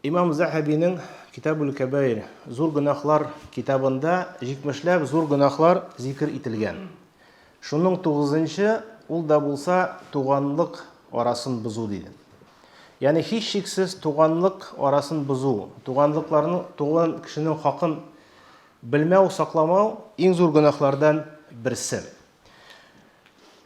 İmam Zahabi'nin Kitabul Kebair, Zor Günahlar kitabında 70'lәп zor günahlar zikir itilgән. Шуның 9-нчы ул да булса туганлык арасын бозу диде. Yani hiç şiksiz туганлык арасын бозу, туганлыкларның туган кешенең хакын белмәү, сакламау иң зур гөнаһлардан берсе.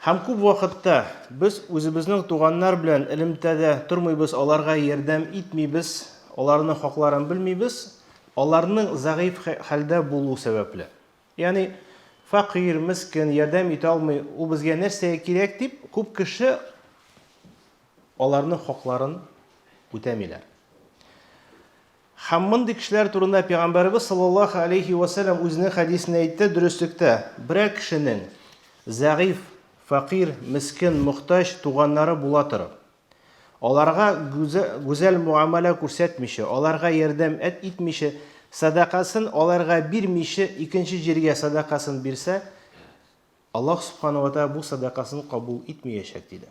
Һәм күп вакытта без үзебезнең туганнар белән элемтәдә тормыйбыз, аларга ярдәм итмибез, аларның хакларын белмибез, аларның зәгыйф хәлдә булу сәбәпле. Yani фақир, мискин, ярдәм итә алмый, ул безгә нәрсә кирәк дип, күп кеше аларның хакларын үтәмиләр. Һәм мондый кешеләр турында Пәйгамбәрбез саллаллаһу алейхи ва саллям үзенең хәдисендә әйтте, дөрестлектә, бер кешенең зәгыйф, фақир, мискин, мохтаҗ туганнары була торып, аларга гүзәл муамәлә күрсәтмичә, аларга ярдәм итмичә, садакасын аларга бирмичә, икенче җиргә садакасын бирсә, Аллаһ субханаһу ва тааля бу садакасын кабул итмәячәк диде.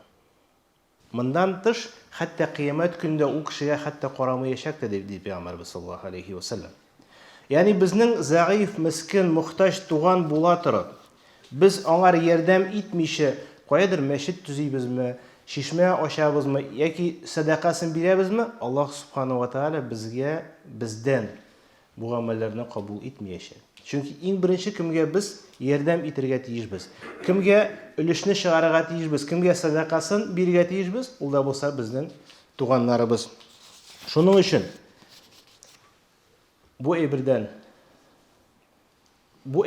Мондан тыш, хәтта кыямәт көндә ул кешегә хәтта карамаячак диде Пәйгамбәрбез саллаллаһу алейхи ва саллям. Yani безнең зәгыйф, мискин, мохтаҗ туган була торып, biz аңар ярдәм итмичә, каядыр мәчет төзибезме, шишмә ачабызмы, яки садакасын бирәбезме, Аллаһ субханаһу ва тааля бездән бу гамәлләрне кабул итмәячәк. Чөнки иң беренче кемгә без ярдәм итәргә тиешбез, кемгә өлешне чыгарырга тиешбез, кемгә садакасын бирергә тиешбез, ул да булса безнең туганнарыбыз. Шуның өчен бу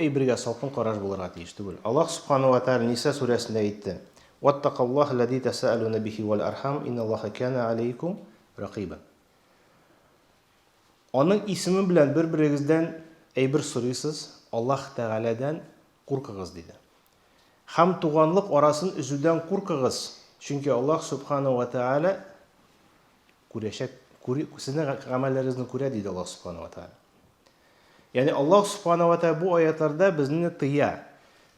әйбергә салкын караш булырга тиеш түгел. Аллаһ субханаһу ва тааля Ниса сүрәсендә әйтте: "Ваттақаллаһа аллази тасаалуна бихи вал архам, инналлаһа кана алейкум рақиба." Аның исеме белән бер-берегездән әйбер сорыйсыз, Аллаһ Тәгаләдән куркыгыз диде. Һәм туганлык арасын үзүдән куркыгыз, чөнки Аллаһ субханаһу ва тааля күрәчәк, сезнең гамәлләрегезне күрә диде Аллаһ субханаһу ва тааля. Yani Аллаһ субханаһу ва тааля бу аятларда безне тыя,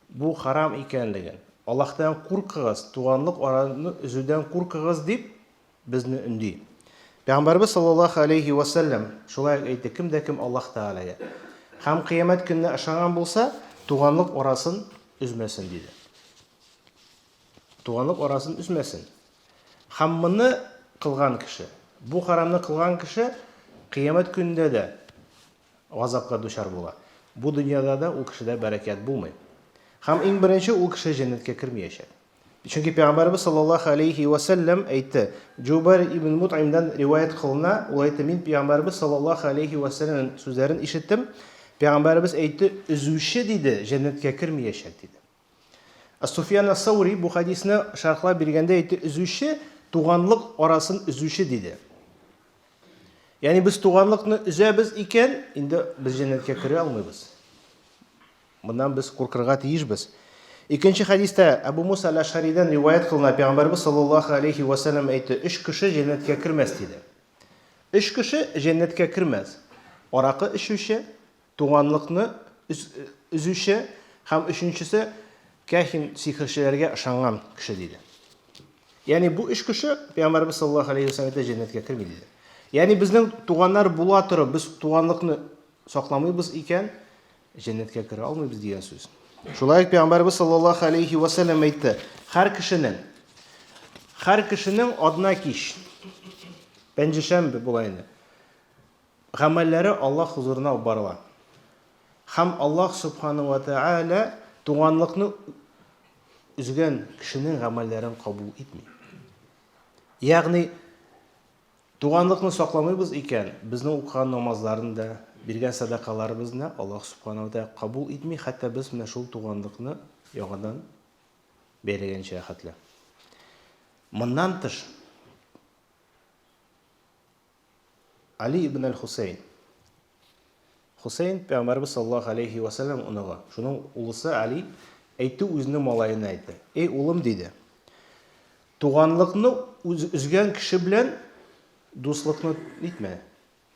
бу харам икәнлеген, Аллаһтан куркыгыз, туганлык араны үзүдән куркыгыз дип безне үнди. Пәйгамбәрбез саллаллаһу алейхи ва саллям шулай әйтте, кемдә кем Аллаһ Тәгаләгә һәм кыямәт көненә ышанган булса, туганлык арасын үзмәсен диде. Туганлык арасын үзмәсен. Һәм моны кылган кеше, бу харамны кылган кеше кыямәт көнендә дә газапка дучар була. Бу дөньяда да ул кешедә бәрәкәт булмый. Һәм иң беренче ул кеше җәннәткә кирмәячәк. Чөнки Пәйгамбәрбез саллаллаһу алейхи ва саллям әйтте, Җубайр ибн Мут'имдан риваят кылына, ул әйтте, мин Пәйгамбәрбез саллаллаһу алейхи ва саллям сүзләрен ишеттем. Пәйгамбәрбез әйтте, үзүче диде, җәннәткә кирмәячәк диде. Ас-Суфиян ас-Саури бу хадисны шархлап биргәндә әйтте, үзүче туганлык арасын үзүче диде. Yani biz туганлыкны үзәбез икән, инде без җәннәткә керә алмыйбыз. Моннан без куркырга тиешбез. Икенче хадистә Абу Муса ал-Аш'аридан риваят кылына, Пәйгамбәрбез саллаллаһу алейхи ва саллям әйтте, 3 кеше җәннәткә кермәс диде. 3 кеше җәннәткә кермәс. Аракы эчүче, туганлыкны үзүче һәм өченчесе кәһин сихерчеләргә ышанган кеше диде. Yani бу 3 кеше Пәйгамбәрбез саллаллаһу алейхи ва саллям җәннәткә керми диде. Yani безнең туганнар була торып, без туганлыкны сакламыйбыз икән, җәннәткә керә алмыйбыз дигән сүз. Шулай Пәйгамбәрбез саллаллаһу алейхи ва саллям әйтте, һәр кешенең адна кич, пәнҗешәмбе була инде, гамәлләре Аллаһ хузурына барыла. Һәм Аллаһ субханаһу ва тааля туганлыкны үзгән кешенең гамәлләрен кабул итми. Ягъни туганлыкны сакламыйбыз икән, безнең укыган намазларында, биргән садакаларыбызны Аллаһ субханаһу ва тааля кабул итми, хәтта без менә шул туганлыкны яңадан бәйләгәнчә хәтле. Моннан тыш Али ибн аль-Хусейн Пәйгамбәрбез саллаллаһу алейхи ва саллям уныгы, шуның улысы Али әйтте үзенең малаена әйтте. Эй улым диде, туганлыкны үзгән кеше белән дуслыкны итмә.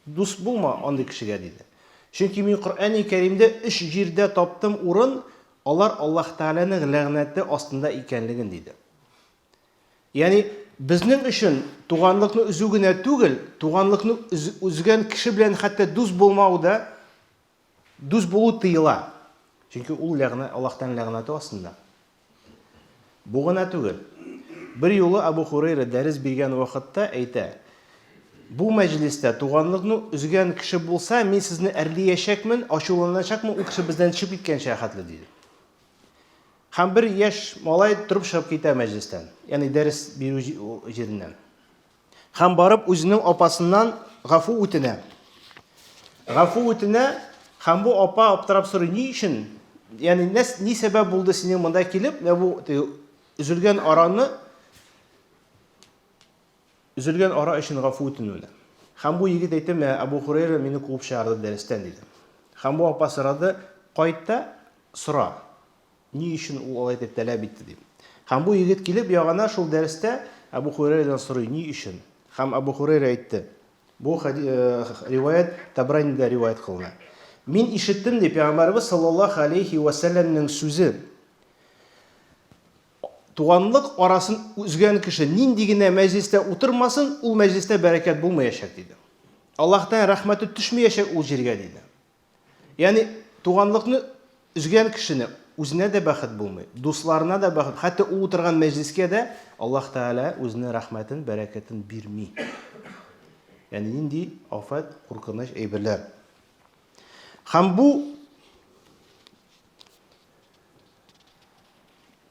Дус булма андый кешегә диде. Чөнки мин Коръән-и Кәримдә 3 җирдә таптым урын, алар Аллаһ Тәгаләнең ләгънәте астында икәнлеген диде. Yani безнең өчен туганлыкны үзү генә түгел, туганлыкны үзгән кеше белән хәтта дус булмау да, дус булу тыела. Чөнки ул Аллаһтан ләгънәте астында. Бу гына түгел. Бер юлы Абу Хурайра дәрес биргән вакытта әйтә: "Бу мәҗлестә туганлыкны үзгән кеше булса, мин сезне әрлиячәкмен, ачуланачакмын, ул кеше бездән чыгып киткәнчә хәтле" диде. Һәм бер яшь малай торып чыгып китә мәҗлестән, ягъни дәрес бирү җиреннән. Һәм барып үзенең апасыннан гафу үтенә. Һәм бу апа аптырап сорый: "Ни өчен? Ягъни ни сәбәп булды синең монда килеп, бу üzülгән ара өчен гафу үтенүне?" Һәм бу егет әйтте: "Абу Хурайра мине куып чыгарды дәрестән" диде. Һәм бу апа сорады: "Кайт та сора. Ни өчен ул алай дип таләп итте" дип. Һәм бу егет килеп ягына шул дәрестә Абу Хурайрадан сорый: "Ни өчен?" Һәм Абу Хурайра әйтте. Бу риваят Табранидә риваят кылына. "Мин ишеттем" дип Пәйгамбәрбез саллаллаһу алейхи ва сәлләмнең сүзе. Туганлык арасын үзгән кеше нинди генә мәҗлестә утырмасын, ул мәҗлестә бәрәкәт булмаячак диде. Аллаһтан рәхмәте төшмәячәк ул җиргә диде. Ягъни туганлыкны үзгән кешене үзенә дә бәхет булмый, дусларына да бәхет, хәтта ул утырган мәҗлескә дә Аллаһ Тәгалә үзенең рәхмәтен, бәрәкәтен бирми. Ягъни нинди афат, куркыныч әйберләр. Һәм бу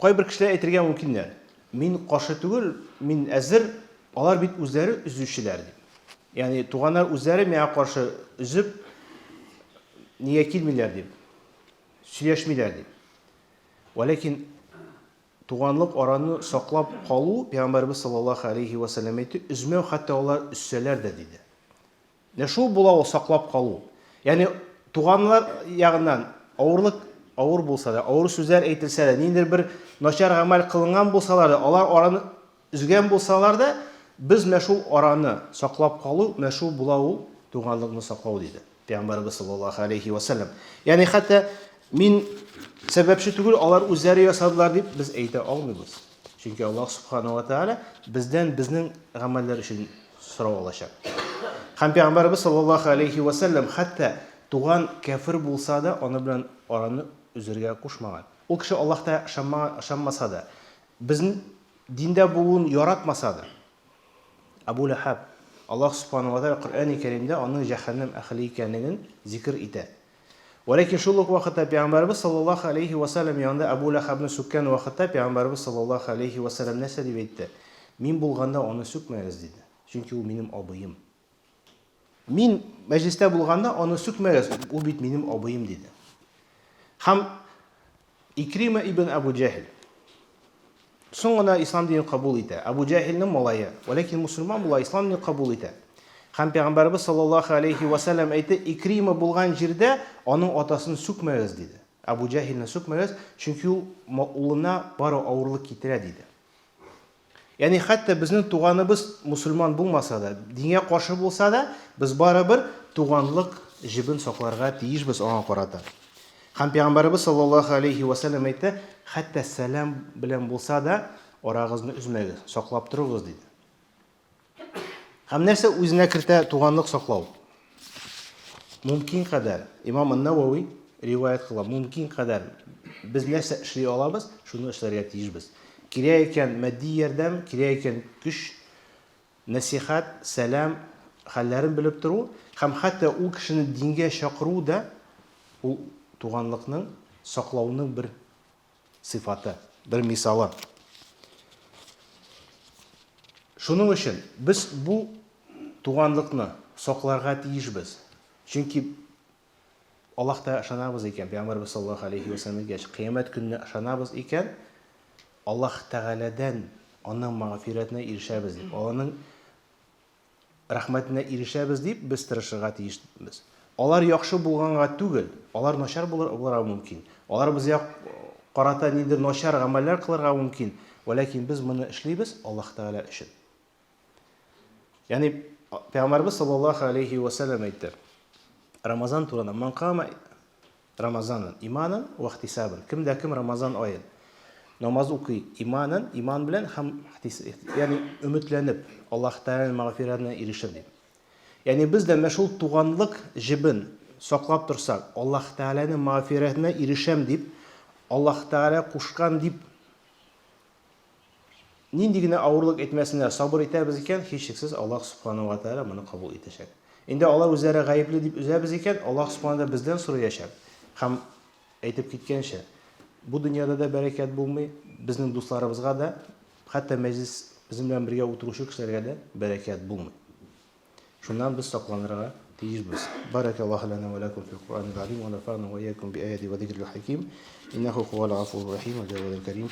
кайбер кешеләр әйтергә мөмкиннәр: "Мин каршы түгел, мин әзер, алар бит үзләре үзүчеләр" дип. Ягъни туганнар үзләре миңа каршы үзеп нигә килмиләр дип, сөйләшмиләр дип. Вәләкин туганлык араны саклап калу, Пәйгамбәрбез саллаллаһу алейхи ва сәлләм әйтте, үзмәү хәтта алар үссәләр дә диде. Шул була ул саклап калу. Ягъни туганлар ягыннан авыр булса да, авыр сүзләр әйтелсә дә, ниндидер бер начар гамәл кылынган булсалар да, алар араны үзгән булсалар да, без шул араны саклап калу, шул була ул туганлыкны саклау диде Пәйгамбәрбез саллаллаһу алейхи ва сәлләм. Ягъни хәтта мин сәбәпче түгел, алар үзләре ясадылар дип без әйтә алмыйбыз. Чөнки Аллаһ субханаһу ва тааля бездән безнең гамәлләр өчен сорау алачак. Һәм Пәйгамбәрбез саллаллаһу алейхи ва сәлләм хәтта туган кафир булса да, аны белән араны үзергә кушмаган. Ул кеше Аллаһта ышанмаса да, безнең диндә булуын яратмаса да. Абу Лахаб, Аллаһ субханаһу ва тааля Коръән-и Кәримдә аның җәһәннәм әһле икәнлеген зикр итә. Вәләкин шул ук вакытта Пәйгамбәрбез саллаллаһу алейхи ва сәлләм янында Абу Лахабны сүккән вакытта Пәйгамбәрбез саллаллаһу алейхи ва сәлләм нәрсә дип әйтте? "Мин булганда аны сүкмәгез" диде. Чөнки ул минем абыем. Мин мәҗлестә булганда аны сүкмәгез, ул бит минем абыем диде. Һәм Икрима ибн Абу Джахил соң гына ислам динен кабул итә. Абу Джахилнең малае, вәләкин мусульман була, ислам динен кабул итә. Һәм Пәйгамбәрбез саллаллаһу алейхи ва сәлләм әйтте: "Икрима булган җирдә аның атасын сүкмәгез" диде. Абу Джахилне сүкмәгез, чөнки ул улына бары авырлык китерә диде. Ягъни хәтта безнең туганыбыз мусульман булмаса да, дингә каршы булса да, без барыбер туганлык җибен сакларга тиешбез аңа карата. Һәм Пәйгамбәрбез саллаллаһу алейхи ва сәлләм әйтте: "Хәтта сәлам белән булса да, арагызны үзмәгез, саклап торыгыз" диде. Һәм нәрсә үзенә кертә туганлык саклау? Мөмкин кадәр, Имам ан-Навави риваят кыла, мөмкин кадәр без нәрсә эшли алабыз, шуны эшләргә тиешбез. Кирәк икән матди ярдәм, кирәк икән көч, насихат, сәлам, хәлләрен белеп тору, һәм хәтта ул кешене дингә чакыру да ул туганлыкның саклауның бер сыйфаты, бер мисалы. Шуның өчен без бу туганлыкны сакларга тиешбез. Чөнки Аллаһта ышанабыз икән, Пәйгамбәрбез саллаллаһу алейхи ва сәлләм әйткән, кыямәт көненә ышанабыз икән, Аллаһ Тәгаләдән аның мәгъфиратына ирешәбез дип, аның рәхмәтенә ирешәбез дип без тырышырга тиешбез. Алар яхшы булганга түгел, алар начар булырга мөмкин. Алар безгә карата ниндидер начар гамәлләр кылырга мөмкин, вәләкин без моны эшлибез Аллаһ Тәгалә өчен. Ягъни Пәйгамбәрбез саллаллаһу алейхи ва сәлләм әйтте: Рамазан турында, "Ман кама Рамазанан иманан ва ихтисабан", кимдә кем Рамазан аен namaz укый иманын, иман белән һәм ягъни өметләнеп, Аллаһ Тәгаләнең мәгъфиратына ирешеп дип. Ягъни без дә мәшул туганлык җебен саклап торсак, Аллаһ Тәгаләнең мәгъфиратына ирешәм дип, Аллаһ Тәгалә кушкан дип нинди генә авырлык әйтмәсеннәр, сабыр итәбез икән, һичшиксез Аллаһ Субханаһу ва Тәгалә моны кабул итәчәк. Инде алар үзләре гаепле дип үзәбез икән, Аллаһ Субханаһу бездән сораячак. Һәм әйтеп киткәнчә, бу дөньяда да бәрәкәт булмый, безнең дусларыбызга да, хәтта мәҗлис безнең белән бергә утыручы кешеләргә дә бәрәкәт булмый. Шуннан без сакланырга тиешбез. Баракаллаһу лана ва лакум фил Кур'анил азим ва нафa'ана ва iyyakum bi ayati ва зикрил хаким. Иннаху хувал афур рахим ва джавадul карим.